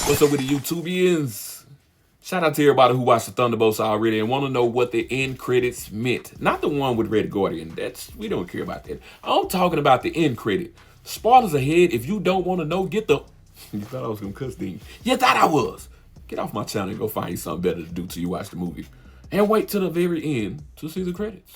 What's up with the YouTubians? Shout out to everybody who watched the Thunderbolts already and want to know what the end credits meant. Not the one with Red Guardian. We don't care about that. I'm talking about the end credit. Spoilers ahead. If you don't want to know, get the. You thought I was gonna cuss, didn't you? You thought I was. Get off my channel and go find you something better to do till you watch the movie. And wait till the very end to see the credits.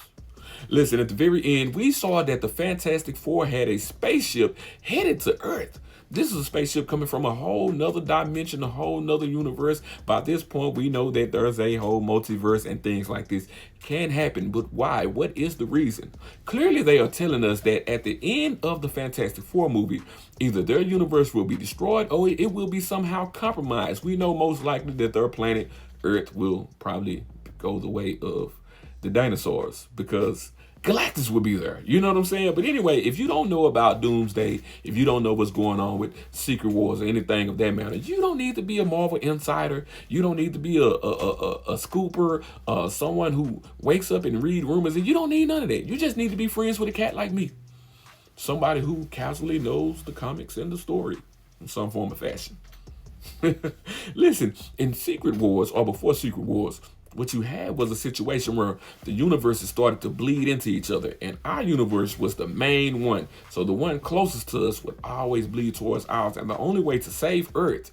Listen, at the very end, we saw that the Fantastic Four had a spaceship headed to Earth. This is a spaceship coming from a whole nother dimension, a whole nother universe. By this point, we know that there's a whole multiverse and things like this can happen. But why? What is the reason? Clearly, they are telling us that at the end of the Fantastic Four movie, either their universe will be destroyed or it will be somehow compromised. We know most likely that their planet, Earth, will probably go the way of the dinosaurs because Galactus will be there. You know what I'm saying? But anyway, if you don't know about Doomsday, if you don't know what's going on with Secret Wars or anything of that matter, you don't need to be a Marvel insider. You don't need to be a scooper, someone who wakes up and read rumors. And you don't need none of that. You just need to be friends with a cat like me. Somebody who casually knows the comics and the story in some form of fashion. Listen, in Secret Wars or before Secret Wars, what you had was a situation where the universes started to bleed into each other, and our universe was the main one. So the one closest to us would always bleed towards ours, and the only way to save Earth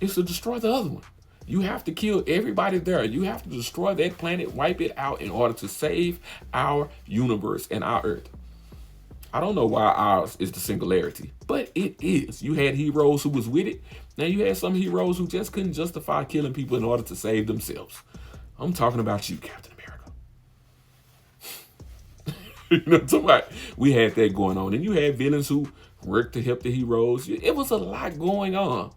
is to destroy the other one. You have to kill everybody there. You have to destroy that planet, wipe it out in order to save our universe and our Earth. I don't know why ours is the singularity, but it is. You had heroes who was with it. Now you had some heroes who just couldn't justify killing people in order to save themselves. I'm talking about you, Captain America. You know what I'm talking about? We had that going on. And you had villains who worked to help the heroes. It was a lot going on.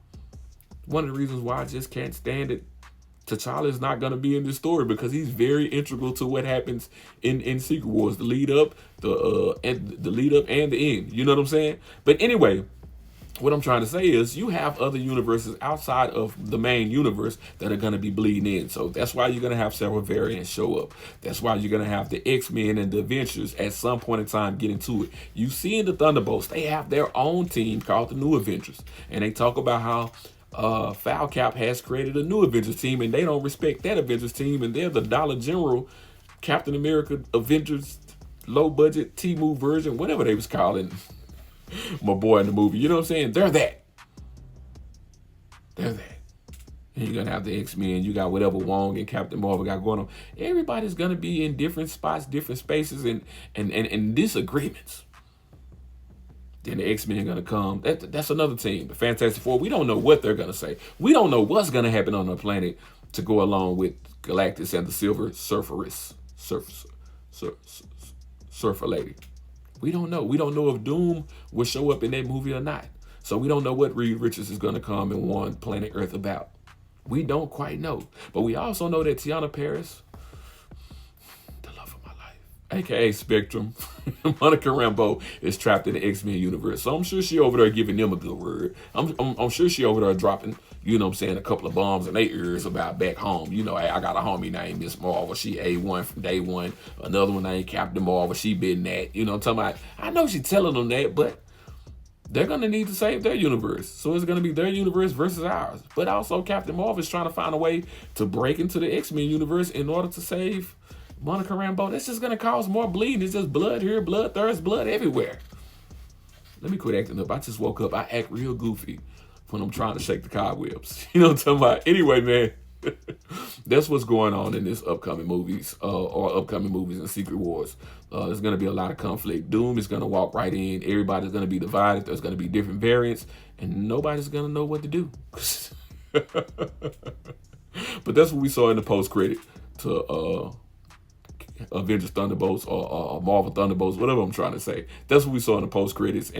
One of the reasons why I just can't stand it, T'Challa is not going to be in this story because he's very integral to what happens in Secret Wars. The lead up, the lead up and the end. You know what I'm saying? But anyway, what I'm trying to say is you have other universes outside of the main universe that are going to be bleeding in. So that's why you're going to have several variants show up. That's why you're going to have the X-Men and the Avengers at some point in time get into it. You see in the Thunderbolts, they have their own team called the New Avengers. And they talk about how Falcap has created a new Avengers team and they don't respect that Avengers team. And they're the Dollar General Captain America Avengers low budget T-Move version, whatever they was calling my boy in the movie. You know what I'm saying? They're that. And you're going to have the X-Men. You got whatever Wong and Captain Marvel got going on. Everybody's going to be in different spots, different spaces, and disagreements. Then the X-Men are going to come. That's another team. The Fantastic Four, we don't know what they're going to say. We don't know what's going to happen on the planet to go along with Galactus and the Silver Surfer Lady. We don't know. We don't know if Doom will show up in that movie or not. So we don't know what Reed Richards is going to come and warn Planet Earth about. We don't quite know. But we also know that Tiana Paris, the love of my life, a.k.a. Spectrum, Monica Rambeau, is trapped in the X-Men universe. So I'm sure she over there giving them a good word. I'm sure she over there dropping, you know what I'm saying, a couple of bombs in their ears about back home. You know, I got a homie named Miss Marvel. She A1 from day one. Another one named Captain Marvel. She been that. You know what I'm talking about? I know she's telling them that, but they're going to need to save their universe. So it's going to be their universe versus ours. But also Captain Marvel is trying to find a way to break into the X-Men universe in order to save Monica Rambeau. That's just going to cause more bleeding. It's just blood here, blood there, blood everywhere. Let me quit acting up. I just woke up. I act real goofy when I'm trying to shake the cobwebs. You know what I'm talking about? Anyway, man, that's what's going on in this upcoming movies or upcoming movies in Secret Wars. There's going to be a lot of conflict. Doom is going to walk right in. Everybody's going to be divided. There's going to be different variants, and nobody's going to know what to do. But that's what we saw in the post-credit to Avengers Thunderbolts or Marvel Thunderbolts, whatever I'm trying to say. That's what we saw in the post-credits.